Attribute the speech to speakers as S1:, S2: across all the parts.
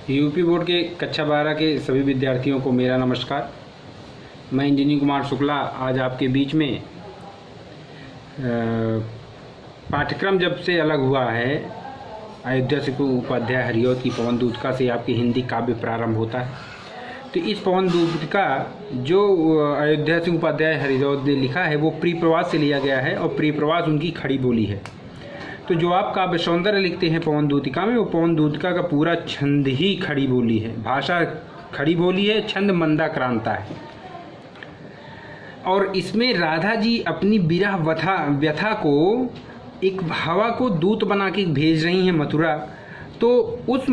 S1: UP board के कक्षा 12 के सभी विद्यार्थियों को मेरा नमस्कार। मैं इंजीनियर कुमार शुक्ला आज आपके बीच में पाठ्यक्रम जब से अलग हुआ है, अयोध्या सिंह उपाध्याय हरिऔध की पवन दूतिका से आपकी हिंदी काव्य प्रारंभ होता है। तो इस पवन दूतिका जो अयोध्या सिंह उपाध्याय हरिऔध ने लिखा है वो प्रिय प्रवास से लिया गया है और प्रिय प्रवास उनकी खड़ी बोली है। तो जो आप काव्य सौंदर्य लिखते हैं पवन दूतिका में, वो पवन दूतिका का पूरा छंद ही खड़ी बोली है, भाषा खड़ी बोली है, छंद मंदाक्रांता है। और इसमें राधा जी अपनी विरह व्यथा को एक हवा को दूत बना के भेज रही हैं मथुरा। तो उस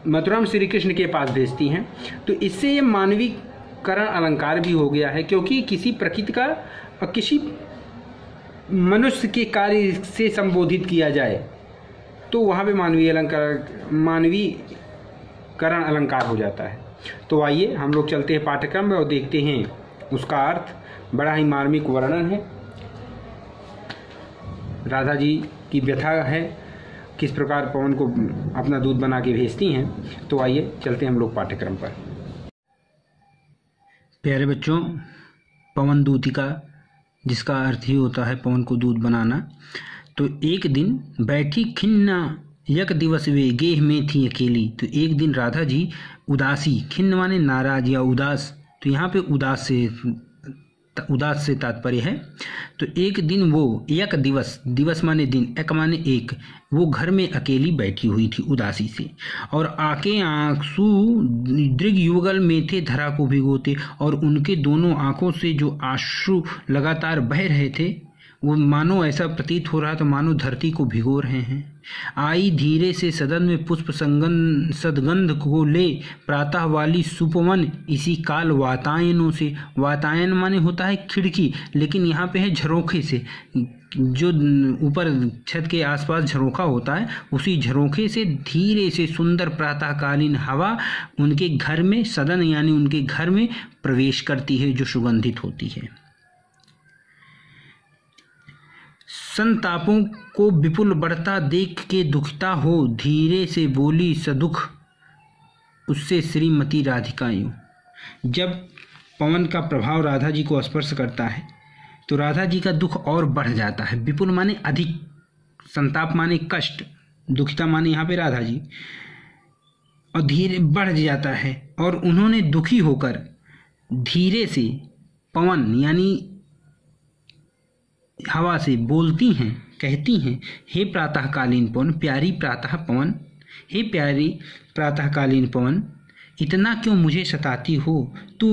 S1: मथुरा में श्री कृष्ण के पास भेजती हैं। तो इससे ये मानवीकरण अलंकार भी हो गया है, क्योंकि किसी प्रकृति का और किसी मनुष्य के कार्य से संबोधित किया जाए तो वहाँ पे मानवीकरण अलंकार हो जाता है। तो आइए हम लोग चलते हैं पाठ्यक्रम में और देखते हैं उसका अर्थ। बड़ा ही मार्मिक वर्णन है, राधा जी की व्यथा है, किस प्रकार पवन को अपना दूध बना के भेजती हैं। तो आइए चलते हैं हम लोग पाठ्यक्रम पर।
S2: प्यारे बच्चों, पवन दूतिका जिसका अर्थ ही होता है पवन को दूध बनाना। तो एक दिन बैठी खिन्ना यक दिवस वे गेह में थी अकेली। तो एक दिन राधा जी उदासी, खिन्न माने नाराज या उदास, तो यहाँ पे उदास से तात्पर्य है। तो एक दिन वो यक दिवस, दिवस माने दिन, एक माने एक, वो घर में अकेली बैठी हुई थी उदासी से, और आके आंसू दृग युगल में थे धरा को भिगोते, और उनके दोनों आंखों से जो आंसू लगातार बह रहे थे वो मानो ऐसा प्रतीत हो रहा था मानो धरती को भिगो रहे हैं। आई धीरे से सदन में पुष्प सदगंध को ले, प्रातः वाली सुपवन इसी काल वातायनों से, वातायन माने होता है खिड़की, लेकिन यहाँ पे है झरोखे से, जो ऊपर छत के आसपास झरोखा होता है, उसी झरोखे से धीरे से सुंदर प्रातःकालीन हवा उनके घर में, सदन यानी उनके घर में प्रवेश करती है, जो सुगंधित होती है। संतापों को विपुल बढ़ता देख के दुखता हो, धीरे से बोली सदुख उससे श्रीमती राधिका यूं। जब पवन का प्रभाव राधा जी को स्पर्श करता है तो राधा जी का दुख और बढ़ जाता है। विपुल माने अधिक, संताप माने कष्ट, दुखिता माने यहाँ पे राधा जी, और धीरे बढ़ जाता है। और उन्होंने दुखी होकर धीरे से पवन यानी हवा से बोलती हैं, कहती हैं, हे प्रातःकालीन पवन, प्यारी प्रातः पवन, हे प्यारी प्रातःकालीन पवन, इतना क्यों मुझे सताती हो तू,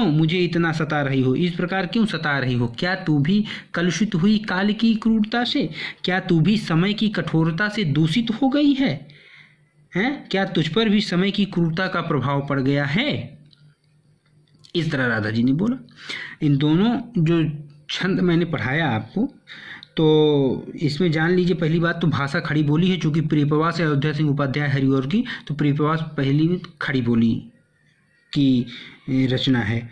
S2: मुझे इतना सता रही हो, इस प्रकार क्यों सता रही हो? क्या तू भी कलुषित हुई काल की क्रूरता से? क्या तू भी समय की कठोरता से दूषित हो गई है? क्या तुझ पर भी समय की क्रूरता का प्रभाव पड़ गया है? इस तरह राधा जी ने बोला। इन दोनों जो छंद मैंने पढ़ाया आपको, तो इसमें जान लीजिए पहली बात तो भाषा खड़ी बोली है, चूँकि प्रिय प्रवास है अयोध्या सिंह उपाध्याय हरिऔध की, तो प्रिय प्रवास पहली खड़ी बोली की रचना है।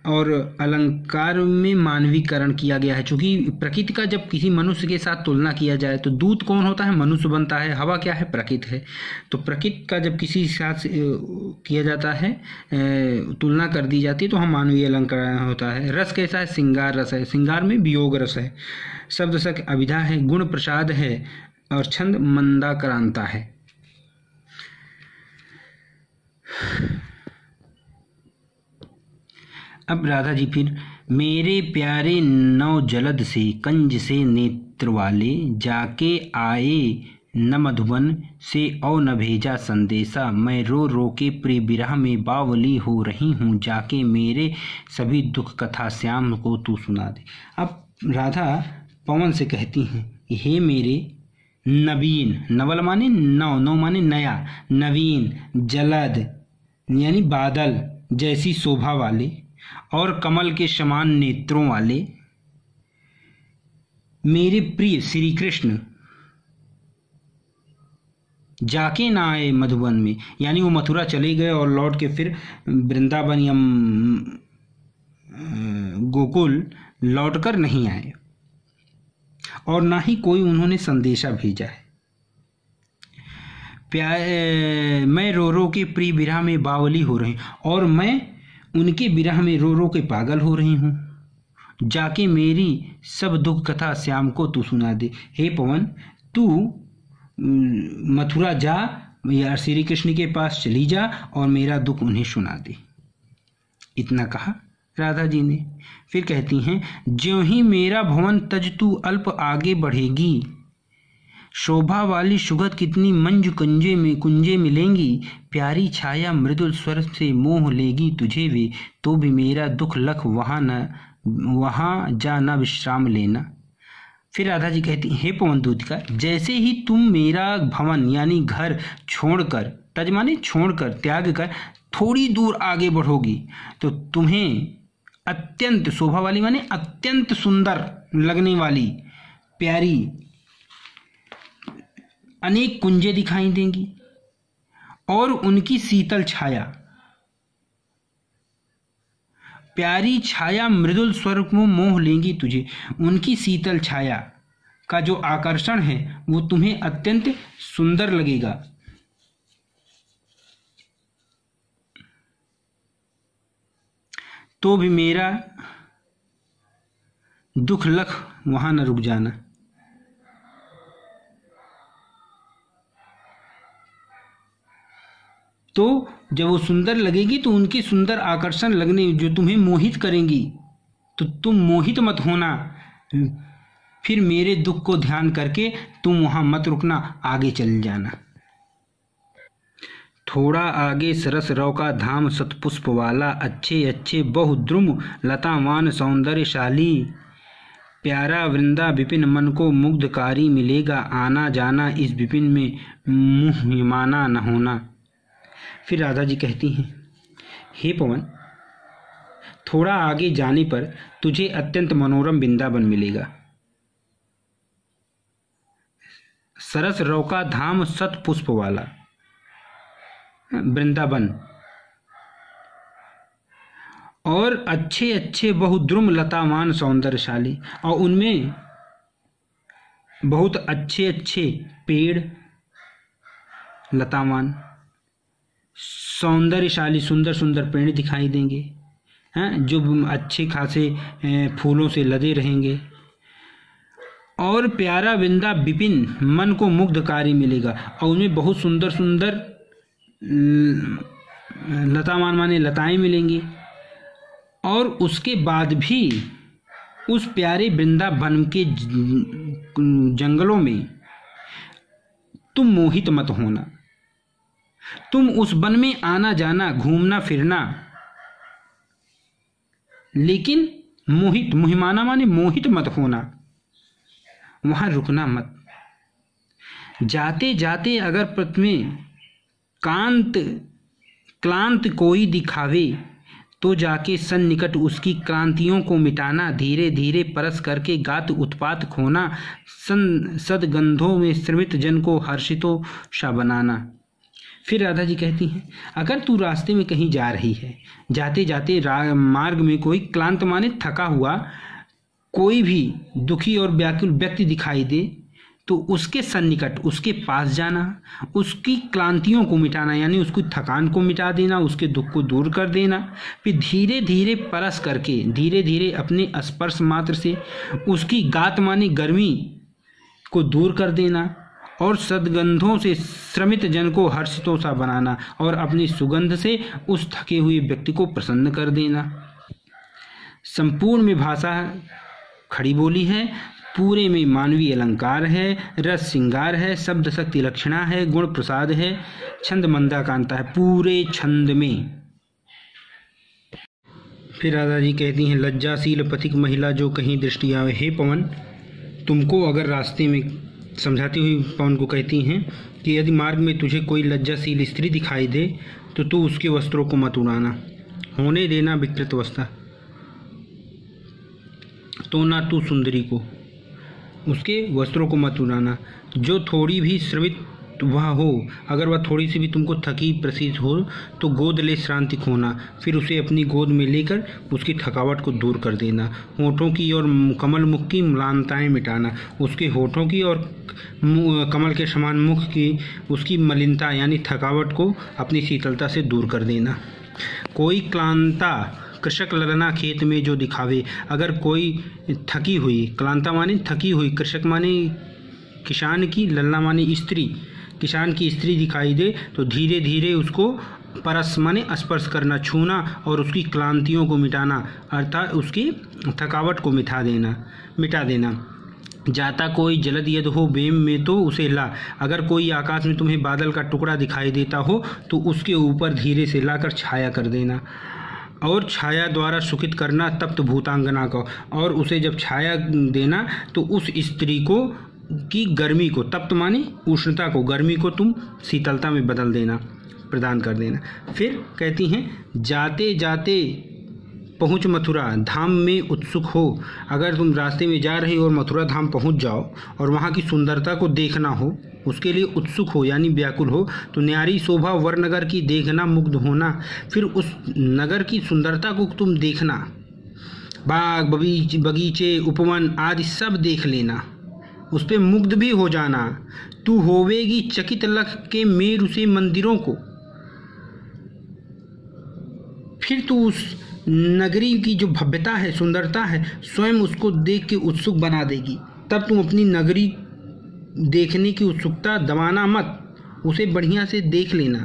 S2: और अलंकार में मानवीकरण किया गया है, चूँकि प्रकृति का जब किसी मनुष्य के साथ तुलना किया जाए तो दूत कौन होता है? मनुष्य बनता है। हवा क्या है? प्रकृति है। तो प्रकृति का जब किसी के साथ किया जाता है, तुलना कर दी जाती है, तो हम मानवीय अलंकार होता है। रस कैसा है? श्रृंगार रस है। श्रृंगार में वियोग रस है। शब्द सक अभिधा है, गुण प्रसाद है, और छंद मंदाक्रांता है। अब राधा जी फिर, मेरे प्यारे नौ जलद से कंज से नेत्र वाले, जाके आए न मधुबन से और न भेजा संदेशा, मैं रो रो के प्रिय विरह में बावली हो रही हूँ, जाके मेरे सभी दुख कथा श्याम को तू सुना दे। अब राधा पवन से कहती हैं, हे मेरे नवीन, नवल माने नौ, नौ माने नया, नवीन, जलद यानी बादल जैसी शोभा वाले, और कमल के समान नेत्रों वाले मेरे प्रिय श्री कृष्ण, जाके ना आए मधुबन में, यानी वो मथुरा चले गए और लौट के फिर वृंदावन या गोकुल लौटकर नहीं आए, और ना ही कोई उन्होंने संदेशा भेजा है। मैं रो रो के प्रिय विरह में बावली हो रही, और मैं उनके विरह में रो रो के पागल हो रही हूँ। जाके मेरी सब दुख कथा श्याम को तू सुना दे। हे पवन, तू मथुरा जा या श्री कृष्ण के पास चली जा और मेरा दुख उन्हें सुना दे। इतना कहा राधा जी ने। फिर कहती हैं, ज्यों ही मेरा भवन तज तू अल्प आगे बढ़ेगी, शोभा वाली सुगत कितनी मंजू कुंजे मिलेंगी, प्यारी छाया मृदुल स्वर से मोह लेगी तुझे वे, तो भी मेरा दुख लख वहाँ जा न विश्राम लेना। फिर राधा जी कहती, हे पवन दूत का, जैसे ही तुम मेरा भवन यानी घर छोड़कर, तज माने छोड़कर, त्याग कर थोड़ी दूर आगे बढ़ोगी, तो तुम्हें अत्यंत शोभा वाली माने अत्यंत सुंदर लगने वाली प्यारी अनेक कुंजें दिखाई देंगी, और उनकी शीतल छाया, प्यारी छाया मृदुल स्वर को मोह लेंगी तुझे। उनकी शीतल छाया का जो आकर्षण है वो तुम्हें अत्यंत सुंदर लगेगा। तो भी मेरा दुख लख वहां न रुक जाना। तो जब वो सुंदर लगेगी तो उनकी सुंदर आकर्षण लगने जो तुम्हें मोहित करेंगी, तो तुम मोहित मत होना। फिर मेरे दुख को ध्यान करके तुम वहां मत रुकना, आगे चल जाना। थोड़ा आगे सरस रव का धाम सतपुष्प वाला, अच्छे अच्छे बहुद्रुम लतावान सौंदर्यशाली, प्यारा वृंदा विपिन मन को मुग्धकारी मिलेगा, आना जाना इस विपिन में मुह्यमाना न होना। फिर राधा जी कहती हैं, हे पवन, थोड़ा आगे जाने पर तुझे अत्यंत मनोरम वृंदावन मिलेगा। सरस रव का धाम सत पुष्प वाला वृंदावन, और अच्छे अच्छे बहुद्रुम लतावान सौंदर्यशाली, और उनमें बहुत अच्छे अच्छे पेड़, लतावान सौंदर्यशाली सुंदर सुंदर पेड़ दिखाई देंगे, हैं, जो अच्छे खासे फूलों से लदे रहेंगे, और प्यारा वृंदा विपिन मन को मुग्धकारी मिलेगा, और उनमें बहुत सुंदर सुंदर लतावान माने लताएं मिलेंगी। और उसके बाद भी उस प्यारे वृंदावन के जंगलों में तुम मोहित मत होना। तुम उस वन में आना जाना, घूमना फिरना, लेकिन मुहिमाना माने मोहित मत होना, वहां रुकना मत। जाते जाते अगर प्रथमे क्लांत कोई दिखावे, तो जाके सन्निकट उसकी क्रांतियों को मिटाना, धीरे धीरे परस करके गात उत्पात खोना, सदगंधों में श्रमित जन को हर्षितो सा बनाना। फिर राधा जी कहती हैं, अगर तू रास्ते में कहीं जा रही है, जाते जाते मार्ग में कोई क्लांत माने थका हुआ कोई भी दुखी और व्याकुल व्यक्ति दिखाई दे, तो उसके सन्निकट, उसके पास जाना, उसकी क्लांतियों को मिटाना, यानी उसकी थकान को मिटा देना, उसके दुख को दूर कर देना। फिर धीरे धीरे परस करके, धीरे धीरे अपने स्पर्श मात्र से उसकी गात मानी गर्मी को दूर कर देना, और सदगंधों से श्रमित जन को हर्षितों सा बनाना, और अपनी सुगंध से उस थके हुए व्यक्ति को प्रसन्न कर देना। संपूर्ण में भाषा खड़ी बोली है, पूरे में मानवीय अलंकार है, रस श्रृंगार है, शब्द शक्ति लक्षणा है, गुण प्रसाद है, छंद मंदाकांता है, पूरे छंद में। फिर राधा जी कहती हैं, लज्जाशील पथिक महिला जो कहीं दृष्टि आवे। हे पवन, तुमको अगर रास्ते में समझाती हुई पवन को कहती हैं कि यदि मार्ग में तुझे कोई लज्जाशील स्त्री दिखाई दे, तो तू उसके वस्त्रों को मत उड़ाना, होने देना विकृत अवस्था, तो ना तू सुंदरी को उसके वस्त्रों को मत उड़ाना। जो थोड़ी भी श्रमित वह हो, अगर वह थोड़ी सी भी तुमको थकी प्रतीत हो तो गोद ले श्रांति खोना, फिर उसे अपनी गोद में लेकर उसकी थकावट को दूर कर देना। होठों की और कमल मुख की म्लानताएं मिटाना, उसके होठों की और कमल के समान मुख की उसकी मलिनता यानी थकावट को अपनी शीतलता से दूर कर देना। कोई क्लांता कृषक ललना खेत में जो दिखावे, अगर कोई थकी हुई, क्लांता माने थकी हुई, कृषक माने किसान की, ललना माने स्त्री, किसान की स्त्री दिखाई दे तो धीरे धीरे उसको परस माने स्पर्श करना, छूना और उसकी क्लांतियों को मिटाना, अर्थात उसकी थकावट को मिटा देना। जाता कोई जलद यद हो बेम में तो उसे ला, अगर कोई आकाश में तुम्हें बादल का टुकड़ा दिखाई देता हो तो उसके ऊपर धीरे से लाकर छाया कर देना, और छाया द्वारा सुखित करना तप्त भूतांगना को, और उसे जब छाया देना तो उस स्त्री को की गर्मी को, तप्त माने उष्णता को, गर्मी को तुम शीतलता में बदल देना, प्रदान कर देना। फिर कहती हैं जाते जाते पहुँच मथुरा धाम में उत्सुक हो, अगर तुम रास्ते में जा रही हो और मथुरा धाम पहुँच जाओ और वहाँ की सुंदरता को देखना हो, उसके लिए उत्सुक हो यानी व्याकुल हो, तो न्यारी शोभा वरनगर की देखना, मुग्ध होना, फिर उस नगर की सुंदरता को तुम देखना, बाग बगीचे उपवन आदि सब देख लेना, उस पर मुग्ध भी हो जाना। तू होवेगी चकित लख के मेरु से मंदिरों को, फिर तू उस नगरी की जो भव्यता है, सुंदरता है, स्वयं उसको देख के उत्सुक बना देगी। तब तुम अपनी नगरी देखने की उत्सुकता दबाना मत, उसे बढ़िया से देख लेना।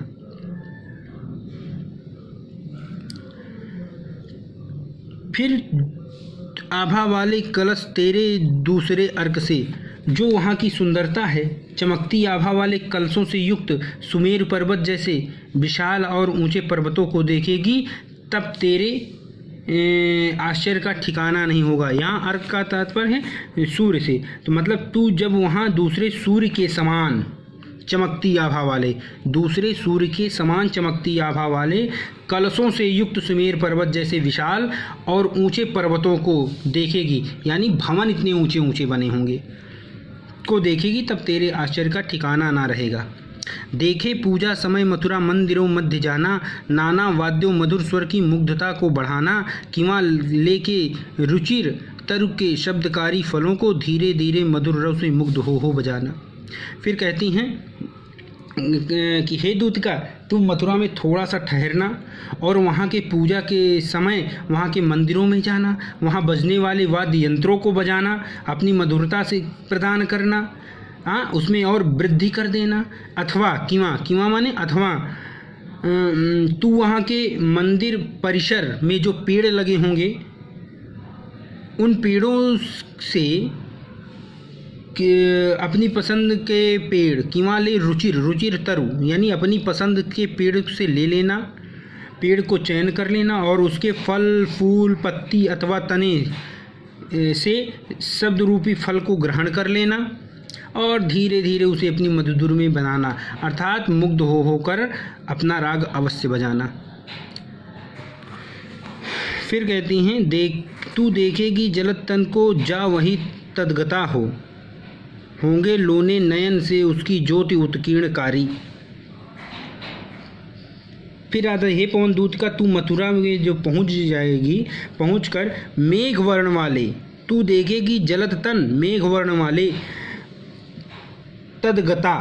S2: फिर आभा वाले कलश तेरे दूसरे अर्क से, जो वहाँ की सुंदरता है, चमकती आभा वाले कलशों से युक्त सुमेर पर्वत जैसे विशाल और ऊंचे पर्वतों को देखेगी, तब तेरे आश्चर्य का ठिकाना नहीं होगा। यहाँ अर्क का तात्पर्य है सूर्य से, तो मतलब तू जब वहाँ दूसरे सूर्य के समान चमकती आभा वाले, दूसरे सूर्य के समान चमकती आभा वाले कलशों से युक्त सुमेर पर्वत जैसे विशाल और ऊंचे पर्वतों को देखेगी, यानी भवन इतने ऊंचे ऊंचे बने होंगे, को देखेगी, तब तेरे आश्चर्य का ठिकाना ना रहेगा। देखे पूजा समय मथुरा मंदिरों मध्य जाना, नाना वाद्यों मधुर स्वर की मुग्धता को बढ़ाना, किंवा लेके रुचिर तरु के शब्दकारी फलों को धीरे धीरे मधुर रव से मुग्ध हो बजाना। फिर कहती हैं कि हे दूत का, तुम मथुरा में थोड़ा सा ठहरना और वहाँ के पूजा के समय वहाँ के मंदिरों में जाना, वहाँ बजने वाले वाद्य यंत्रों को बजाना, अपनी मधुरता से प्रदान करना, उसमें और वृद्धि कर देना। अथवा किंवा माने अथवा तू वहाँ के मंदिर परिसर में जो पेड़ लगे होंगे, उन पेड़ों से अपनी पसंद के पेड़, किंवा ले रुचिर तरु यानी अपनी पसंद के पेड़ से ले लेना, पेड़ को चयन कर लेना और उसके फल फूल पत्ती अथवा तने से शब्द रूपी फल को ग्रहण कर लेना और धीरे धीरे उसे अपनी मधुर में बनाना, अर्थात मुग्ध होकर अपना राग अवश्य बजाना। फिर कहती हैं तू देखेगी जलद तन को जा वही तदगता होंगे लोने नयन से उसकी ज्योति उत्कीर्णकारी। फिर आता हे पवन दूत का, तू मथुरा में जो पहुंच जाएगी, पहुंचकर मेघ वर्ण वाले, तू देखेगी जलद तन मेघ वर्ण वाले तदगता,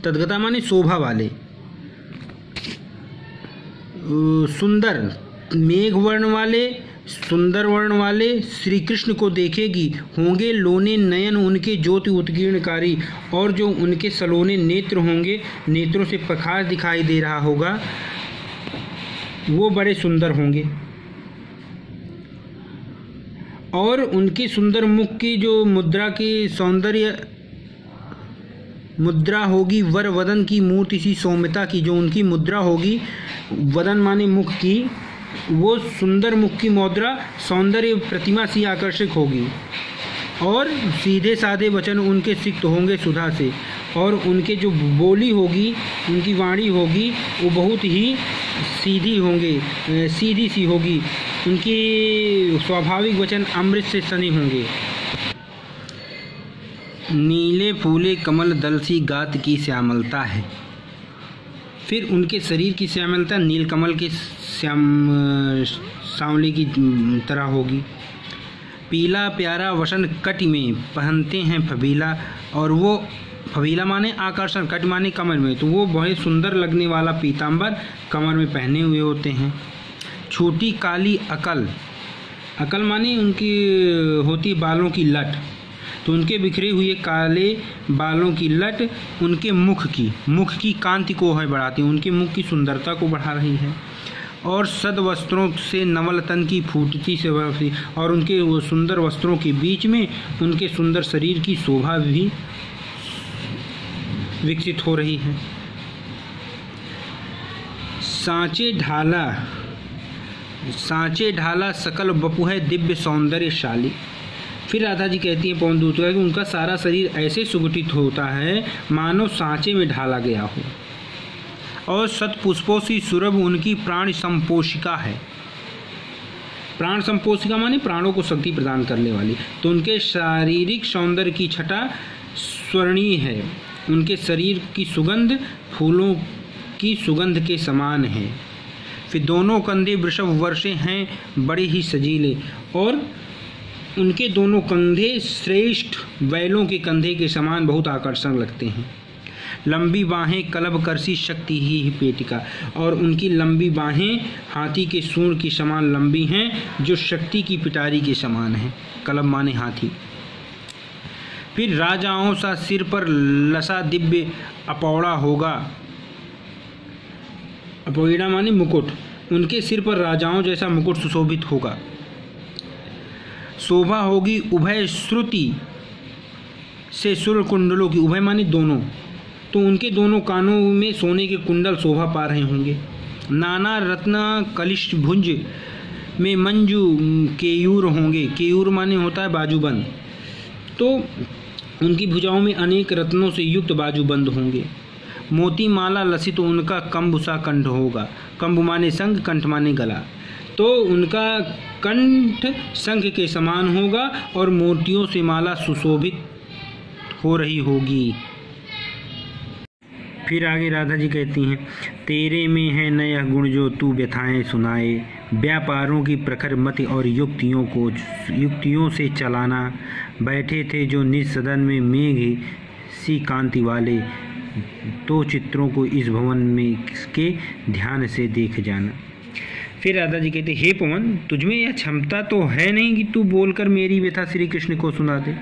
S2: तदगता माने शोभा वाले, सुंदर मेघ वर्ण वाले, सुंदर वर्ण वाले श्री कृष्ण को देखेगी। होंगे लोने नयन उनके ज्योति उत्कीर्णकारी, और जो उनके सलोने नेत्र होंगे, नेत्रों से प्रकाश दिखाई दे रहा होगा, वो बड़े सुंदर होंगे। और उनके सुंदर मुख की जो मुद्रा की सौंदर्य मुद्रा होगी, वर वदन की मूर्ति सी सौम्यता की, जो उनकी मुद्रा होगी, वदन माने मुख की, वो सुंदर मुख की मुद्रा सौंदर्य प्रतिमा सी आकर्षक होगी। और सीधे साधे वचन उनके सिक्त होंगे सुधा से, और उनके जो बोली होगी, उनकी वाणी होगी, वो बहुत ही सीधी होंगे, सीधी सी होगी, उनके स्वाभाविक वचन अमृत से सने होंगे। नीले फूले कमल दल सी गात की श्यामलता है। फिर उनके शरीर की श्यामलता नीलकमल के सांवले की तरह होगी। पीला प्यारा वसन कट में पहनते हैं फबीला, और वो फबीला माने आकर्षण, कट माने कमर में, तो वो बहुत सुंदर लगने वाला पीताम्बर कमर में पहने हुए होते हैं। छोटी काली अकल, अकल माने उनकी होती बालों की लट, तो उनके बिखरे हुए काले बालों की लट उनके मुख की कांति को है बढ़ाती है, उनके मुख की सुंदरता को बढ़ा रही है। और सद वस्त्रों से नवल तन की फूटती से बढ़ती, और उनके वो सुंदर वस्त्रों के बीच में उनके सुंदर शरीर की शोभा भी विकसित हो रही है। सांचे ढाला सकल बपु है दिव्य सौंदर्यशाली। फिर राधा जी कहती हैं पवन दूत का कि उनका सारा शरीर ऐसे सुगठित होता है मानो सांचे में ढाला गया हो, और शतपुष्पों सी सुरभ उनकी प्राण संपोषिका है। प्राण संपोषिका माने प्राणों को शक्ति प्रदान करने वाली। तो उनके शारीरिक सौंदर्य की छटा स्वर्णीय है, उनके शरीर की सुगंध फूलों की सुगंध के समान है। फिर दोनों कंधे वृषभ वर्षे हैं बड़े ही सजीले, और उनके दोनों कंधे श्रेष्ठ बैलों के कंधे के समान बहुत आकर्षण लगते हैं। लंबी बाहें कलब करसी शक्ति ही पेटिका, और उनकी लंबी बाहें हाथी के सूंड की समान लंबी हैं जो शक्ति की पिटारी के समान हैं। कलब माने हाथी। फिर राजाओं सा सिर पर लसा दिव्य अपौड़ा होगा, अपौड़ा माने मुकुट, उनके सिर पर राजाओं जैसा मुकुट सुशोभित होगा। शोभा होगी उभय श्रुति से सुर कुंडलों की, उभय माने दोनों, तो उनके दोनों कानों में सोने के कुंडल शोभा पा रहे होंगे। नाना रत्न कलिश भुंज में मंजू केयूर होंगे, केयूर माने होता है बाजूबंद, तो उनकी भुजाओं में अनेक रत्नों से युक्त बाजूबंद होंगे। मोती माला लसित उनका कंबुसा कंठ होगा, कंब माने संग, कंठ माने गला, तो उनका कंठ शंख के समान होगा और मोतियों से माला सुशोभित हो रही होगी। फिर आगे राधा जी कहती हैं, तेरे में है नया गुण जो तू व्यथाएं सुनाए, व्यापारों की प्रखर मति और युक्तियों से चलाना। बैठे थे जो निज सदन में मेघ सी कांति वाले, तो चित्रों को इस भवन में के ध्यान से देख जाना। फिर राधा जी कहते, हे पवन, तुझमें यह क्षमता तो है नहीं कि तू बोलकर मेरी व्यथा श्री कृष्ण को सुना दे,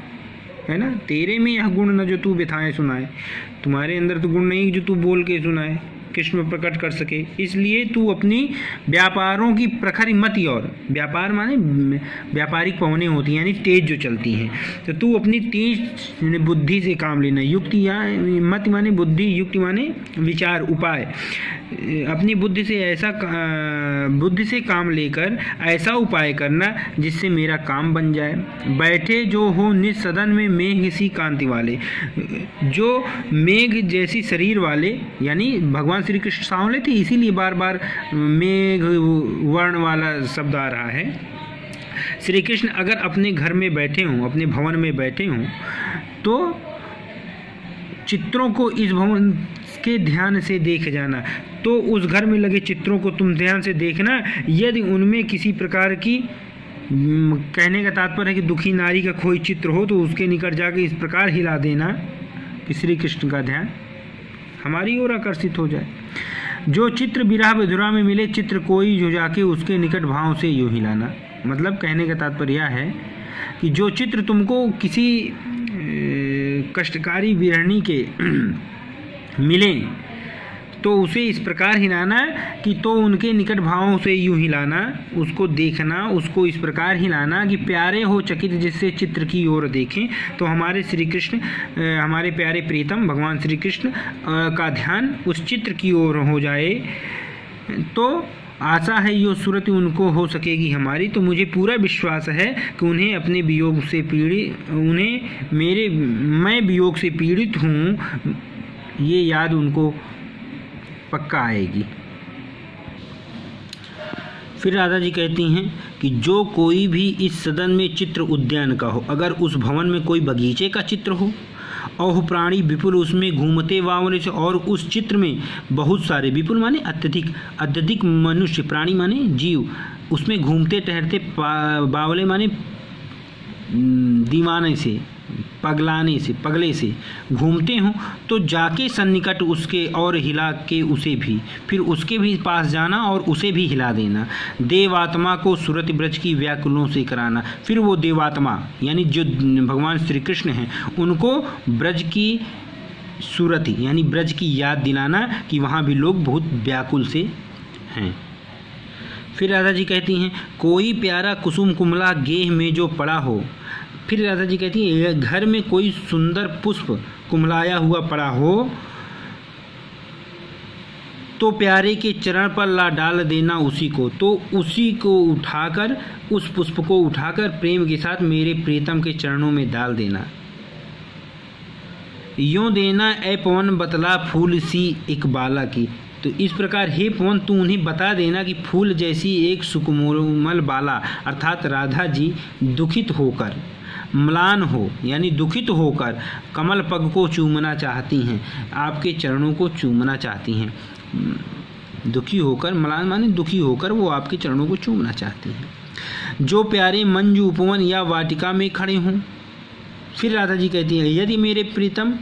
S2: है ना। तेरे में यह गुण न जो तू व्यथाएं सुनाए, तुम्हारे अंदर तो गुण नहीं जो तू बोल के सुनाए, कृष्ण में प्रकट कर सके। इसलिए तू अपनी व्यापारों की प्रखर मति, और व्यापार माने व्यापारिक पवनें होती हैं यानी तेज जो चलती हैं, तो तू अपनी तेज बुद्धि से काम लेना। युक्ति या मति माने बुद्धि, युक्ति माने विचार उपाय, अपनी बुद्धि से काम लेकर ऐसा उपाय करना जिससे मेरा काम बन जाए। बैठे जो हो निज सदन में मेघ सी कांति वाले, जो मेघ जैसी शरीर वाले, यानी भगवान श्री कृष्ण सांवले थे, इसीलिए बार बार मेघ वर्ण वाला शब्द आ रहा है। श्री कृष्ण अगर अपने घर में बैठे हों, अपने भवन में बैठे हों, तो चित्रों को इस भवन के ध्यान से देख जाना। तो उस घर में लगे चित्रों को तुम ध्यान से देखना, यदि उनमें किसी प्रकार की, कहने का तात्पर्य है कि दुखी नारी का कोई चित्र हो तो उसके निकट जाकर इस प्रकार हिला देना कि श्री कृष्ण का ध्यान हमारी ओर आकर्षित हो जाए। जो चित्र विरह विधुरा में मिले, चित्र कोई जो जाके उसके निकट भाव से यूँ हिलाना। मतलब कहने का तात्पर्य यह है कि जो चित्र तुमको किसी कष्टकारी विरहणी के मिले तो उसे इस प्रकार हिलाना कि तो उनके निकट भावों से यूँ हिलाना, उसको देखना, उसको इस प्रकार हिलाना कि प्यारे हो चकित जिससे चित्र की ओर देखें। तो हमारे श्री कृष्ण, हमारे प्यारे प्रीतम भगवान श्री कृष्ण का ध्यान उस चित्र की ओर हो जाए। तो आशा है यो सूरत उनको हो सकेगी हमारी। तो मुझे पूरा विश्वास है कि उन्हें अपने वियोग से मैं वियोग से पीड़ित हूँ, ये याद उनको पक्का आएगी। फिर राधा जी कहती हैं कि जो कोई भी इस सदन में चित्र उद्यान का हो, अगर उस भवन में कोई बगीचे का चित्र हो और प्राणी विपुल उसमें घूमते बावले से, और उस चित्र में बहुत सारे, विपुल माने अत्यधिक, अत्यधिक मनुष्य, प्राणी माने जीव उसमें घूमते टहरते, बावले माने दीवाने से, पगलाने से, पगले से घूमते हों, तो जाके सन्निकट उसके और हिला के उसे भी, फिर उसके भी पास जाना और उसे भी हिला देना। देवात्मा को सुरति ब्रज की व्याकुलों से कराना, फिर वो देवात्मा यानी जो भगवान श्री कृष्ण हैं उनको ब्रज की सुरति यानी ब्रज की याद दिलाना कि वहाँ भी लोग बहुत व्याकुल से हैं। फिर राधा जी कहती हैं, कोई प्यारा कुसुम कुमला गेह में जो पड़ा हो। फिर राधा जी कहती हैं, घर में कोई सुंदर पुष्प कुमलाया हुआ पड़ा हो तो प्यारे के चरण पर ला डाल देना उसी को, तो उसी को उठाकर, उस पुष्प को उठाकर प्रेम के साथ मेरे प्रीतम के चरणों में डाल देना। यूं देना ए पवन बतला फूल सी एक बाला की। तो इस प्रकार हे पवन तू उन्हें बता देना कि फूल जैसी एक सुकोमल बाला, अर्थात राधा जी दुखित होकर, म्लान हो यानी दुखित होकर कमल पग को चूमना चाहती हैं, आपके चरणों को चूमना चाहती हैं। दुखी होकर, म्लान माने दुखी होकर वो आपके चरणों को चूमना चाहती हैं। जो प्यारे मंजू उपवन या वाटिका में खड़े हों। फिर राधा जी कहती हैं, यदि मेरे प्रीतम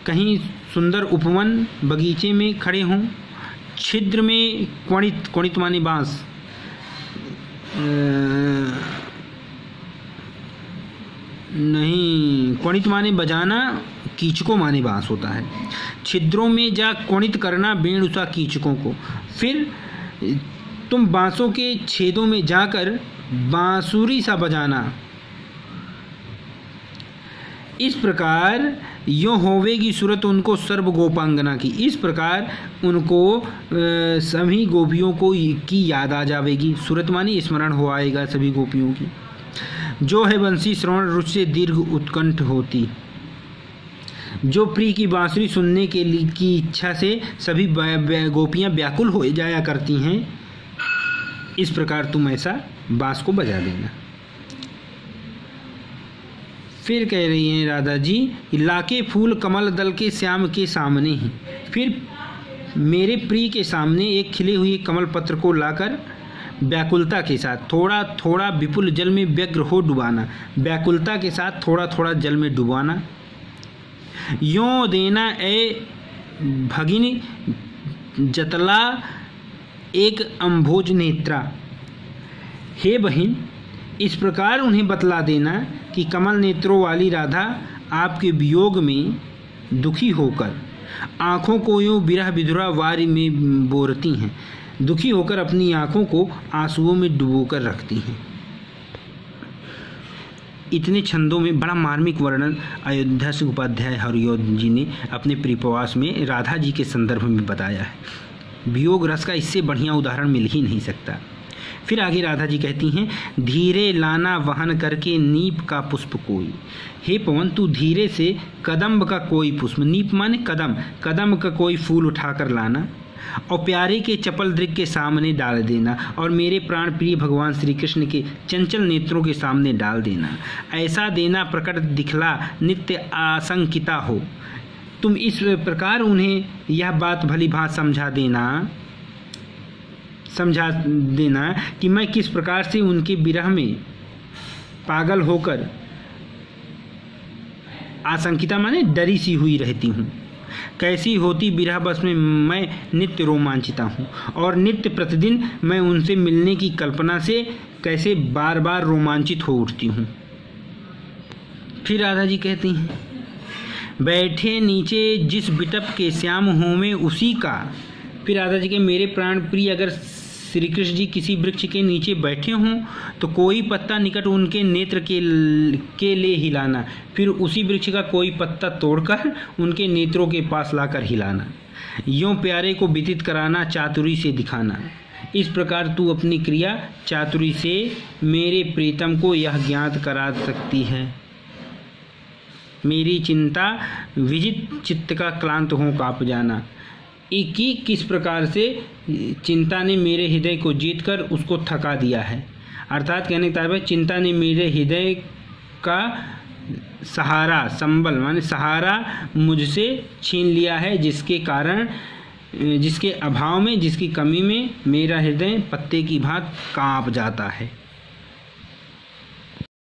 S2: कहीं सुंदर उपवन बगीचे में खड़े हों, छिद्र में क्वणित, क्वणित माने बांस, नहीं, क्वणित माने बजाना, कीचकों माने बांस होता है। छिद्रों में जा क्वणित करना बेणुसा कीचकों को। फिर तुम बांसों के छेदों में जाकर बांसुरी सा बजाना। इस प्रकार यो होवेगी सूरत उनको सर्व गोपांगना की। इस प्रकार उनको सभी गोपियों को की याद आ जाएगी। सूरत मानी स्मरण हो आएगा सभी गोपियों की। जो है बंसी श्रवण रुचि से दीर्घ उत्कंठ होती। जो प्रिय की बांसुरी सुनने के लिए की इच्छा से सभी गोपियां व्याकुल हो जाया करती हैं, इस प्रकार तुम ऐसा बांस को बजा देना। फिर कह रही हैं राधा जी, लाके फूल कमल दल के श्याम के सामने हैं। फिर मेरे प्रिय के सामने एक खिले हुए कमल पत्र को लाकर व्याकुलता के साथ थोड़ा थोड़ा विपुल जल में व्यग्र हो डुबाना। व्याकुलता के साथ थोड़ा थोड़ा जल में डुबाना। यों देना ए भगिनी जतला एक अम्भोज नेत्रा। हे बहिन, इस प्रकार उन्हें बतला देना कि कमल नेत्रों वाली राधा आपके वियोग में दुखी होकर आँखों को यूँ विरह विधुरा वारी में बोरती हैं। दुखी होकर अपनी आँखों को आंसुओं में डुबोकर रखती हैं। इतने छंदों में बड़ा मार्मिक वर्णन अयोध्या से उपाध्याय हरियों जी ने अपने प्रियप्रवास में राधा जी के संदर्भ में बताया है। वियोग रस का इससे बढ़िया उदाहरण मिल ही नहीं सकता। फिर आगे राधा जी कहती हैं, धीरे लाना वहन करके नीप का पुष्प कोई। हे पवन, तू धीरे से कदम्ब का कोई पुष्प, नीप माने कदम, कदम्ब का कोई फूल उठाकर लाना और प्यारे के चपल दृग के सामने डाल देना और मेरे प्राण प्रिय भगवान श्री कृष्ण के चंचल नेत्रों के सामने डाल देना। ऐसा देना प्रकट दिखला नित्य आशंकिता हो। तुम इस प्रकार उन्हें यह बात भली भांति समझा देना कि मैं किस प्रकार से उनके विरह में पागल होकर, आशंकिता माने डरी सी हुई रहती हूँ। कैसी होती विरह बस में मैं नित्य रोमांचिता हूँ और नित्य प्रतिदिन मैं उनसे मिलने की कल्पना से कैसे बार बार रोमांचित हो उठती हूँ। फिर राधा जी कहती हैं, बैठे नीचे जिस बिटप के श्याम होमे उसी का। फिर राधा जी के मेरे प्राण प्रिय अगर श्री कृष्ण जी किसी वृक्ष के नीचे बैठे हों तो कोई पत्ता निकट उनके नेत्र के ले हिलाना, फिर उसी वृक्ष का कोई पत्ता तोड़कर उनके नेत्रों के पास लाकर हिलाना। यों प्यारे को व्यतीत कराना, चातुरी से दिखाना। इस प्रकार तू अपनी क्रिया चातुरी से मेरे प्रीतम को यह ज्ञात करा सकती है। मेरी चिंता विजित चित्त का क्लांत हो काँप जाना। कि किस प्रकार से चिंता ने मेरे हृदय को जीतकर उसको थका दिया है।
S1: अर्थात कहने का तात्पर्य चिंता ने मेरे हृदय का सहारा, संबल माने सहारा मुझसे छीन लिया है, जिसके कारण, जिसके अभाव में, जिसकी कमी में मेरा हृदय पत्ते की भांति कांप जाता है।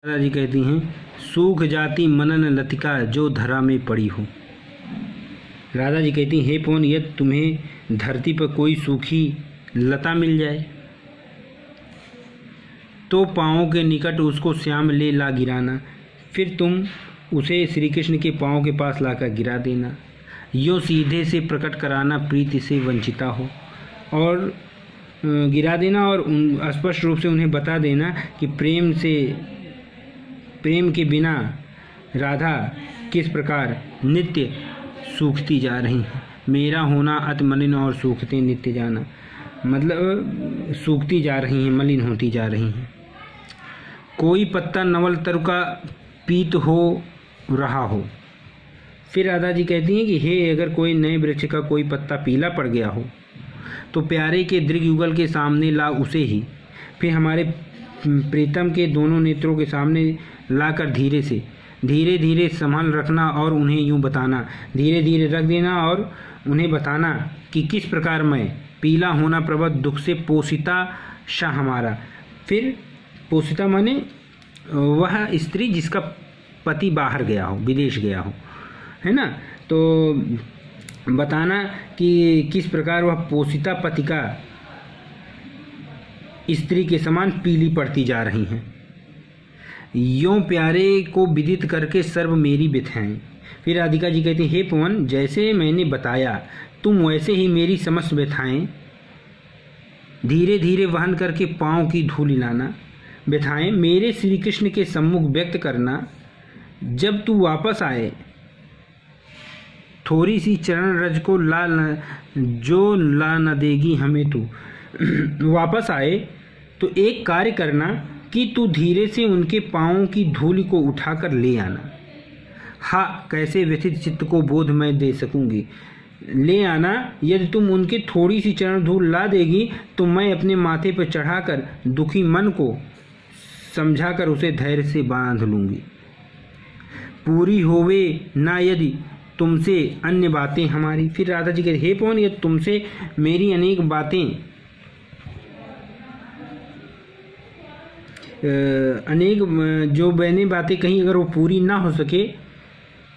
S1: राधा जी कहती हैं, सूख जाती मनन लतिका जो धरा में पड़ी हो। राधा जी कहती हैं, हे पवन, यदि तुम्हें धरती पर कोई सूखी लता मिल जाए तो पाँवों के निकट उसको श्याम ले ला गिराना, फिर तुम उसे श्री कृष्ण के पाँव के पास लाकर गिरा देना। यो सीधे से प्रकट कराना प्रीति से वंचिता हो, और गिरा देना और स्पष्ट रूप से उन्हें बता देना कि प्रेम के बिना राधा किस प्रकार नित्य सूखती जा रही हैं। मेरा होना अति मलिन और सूखते नित्य जाना, मतलब सूखती जा रही हैं, मलिन होती जा रही हैं। कोई पत्ता नवल तरु का पीत हो रहा हो। फिर राधा जी कहती हैं कि हे, अगर कोई नए वृक्ष का कोई पत्ता पीला पड़ गया हो तो प्यारे के दीर्घ युगल के सामने ला उसे ही, फिर हमारे प्रीतम के दोनों नेत्रों के सामने लाकर धीरे धीरे संभाल रखना और उन्हें यूं बताना, धीरे धीरे रख देना और उन्हें बताना कि किस प्रकार मैं पीला होना प्रबल दुख से पोषिता शाह हमारा। फिर पोषिता माने वह स्त्री जिसका पति बाहर गया हो, विदेश गया हो, है ना, तो बताना कि किस प्रकार वह पोषिता पति का स्त्री के समान पीली पड़ती जा रही हैं। यों प्यारे को विदित करके सर्व मेरी व्यथाएं। फिर राधिका जी कहती हैं, हे पवन, जैसे मैंने बताया तुम वैसे ही मेरी समस्त व्यथाएं धीरे धीरे वहन करके पाँव की धूल लाना। व्यथाएं मेरे श्री कृष्ण के सम्मुख व्यक्त करना। जब तू वापस आए थोड़ी सी चरण रज को ला न देगी हमें, तू वापस आए तो एक कार्य करना कि तू धीरे से उनके पाँवों की धूल को उठाकर ले आना। हाँ, कैसे व्यथित चित्त को बोध मैं दे सकूंगी। ले आना, यदि तुम उनके थोड़ी सी चरण धूल ला देगी तो मैं अपने माथे पर चढ़ाकर दुखी मन को समझाकर उसे धैर्य से बांध लूंगी। पूरी होवे ना यदि तुमसे अन्य बातें हमारी। फिर राधा जी कहते, हे पवन, यदि तुमसे मेरी अनेक बातें जो मैंने बातें कहीं अगर वो पूरी ना हो सके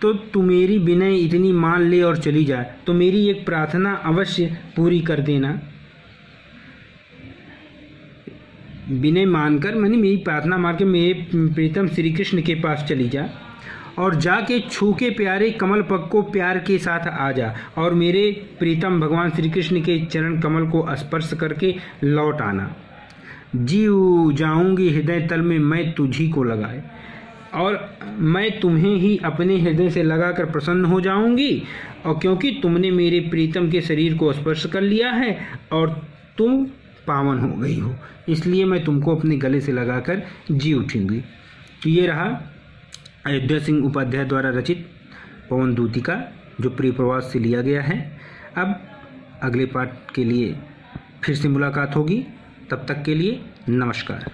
S1: तो तू मेरी विनय इतनी मान ले और चली जाए, तो मेरी एक प्रार्थना अवश्य पूरी कर देना। विनय मानकर मैंने मेरी प्रार्थना मान के मेरे प्रीतम श्री कृष्ण के पास चली जा और जाके छू के प्यारे कमल पग को प्यार के साथ आ जा और मेरे प्रीतम भगवान श्री कृष्ण के चरण कमल को स्पर्श करके लौट आना। जीव जाऊंगी हृदय तल में मैं तुझी को लगाए, और मैं तुम्हें ही अपने हृदय से लगाकर प्रसन्न हो जाऊंगी, और क्योंकि तुमने मेरे प्रीतम के शरीर को स्पर्श कर लिया है और तुम पावन हो गई हो, इसलिए मैं तुमको अपने गले से लगाकर जी उठूंगी। तो ये रहा अयोध्या सिंह उपाध्याय द्वारा रचित पवन दूतिका, जो प्रिय प्रवास से लिया गया है। अब अगले पाठ के लिए फिर से मुलाकात होगी, तब तक के लिए नमस्कार।